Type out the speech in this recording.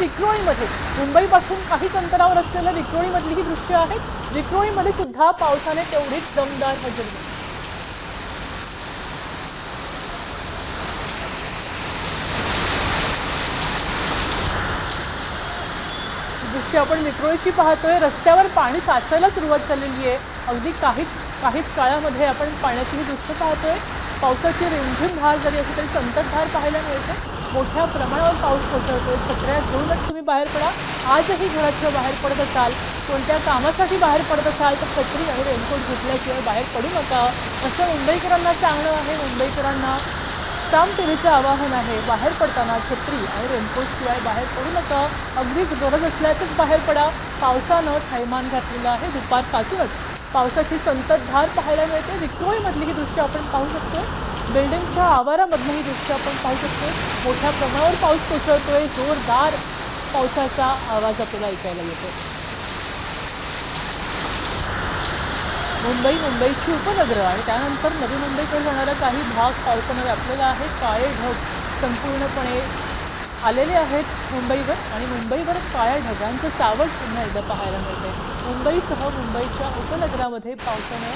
विक्रोळीमध्ये मुंबईपासून काहीच अंतरावर असलेल्या विक्रोळीमधली ही दृश्य आहेत। विक्रोळीमध्ये सुद्धा पावसाने तेवढीच दमदार हजेरी दृश्य आपण विक्रोळीची पाहतोय। रस्त्यावर पाणी साचायला सुरुवात झालेली आहे। अगदी काहीच काळामध्ये आपण पाण्याची ही दृश्य पाहतोय। पावसाची रिमझिम धार जरी असली तरी संततधार पाहायला मिळते। मोठ्या प्रमाणावर पाऊस कोसळतोय। छत्र्या घेऊनच तुम्ही बाहेर पडा। आजही घराच्या बाहेर पडत असाल, कोणत्या कामासाठी बाहेर पडत असाल तर छत्री आणि रेनकोट घेतल्याशिवाय बाहेर पडू नका असं मुंबईकरांना सांगणं आहे। मुंबईकरांना साम टीव्हीचं आवाहन आहे, बाहेर पडताना छत्री आणि रेनकोट शिवाय बाहेर पडू नका। अगदीच गरज असल्यासच बाहेर पडा। पावसानं थैमान घातलेलं आहे। दुपारपासूनच पावसाची संततधार पाहायला मिळते। विक्रोळीमधली ही दृश्य आपण पाहू शकतो। बिल्डिंगच्या आवारामधलं ही दृश्य आपण पाहू शकतो। मोठ्या प्रमाणावर पाऊस कोसळतोय। जोरदार पावसाचा आवाज आपल्याला ऐकायला येतो। मुंबईची उपनगरं आणि त्यानंतर नवी मुंबईकडे जाणारा काही भाग पावसानं व्यापलेला आहे। काळे ढग संपूर्णपणे आलेले आहेत मुंबईवर आणि मुंबईवर काळ्या ढगांचं सावट पुन्हा एकदा पाहायला मिळते। मुंबईसह मुंबईच्या उपनगरामध्ये पावसानं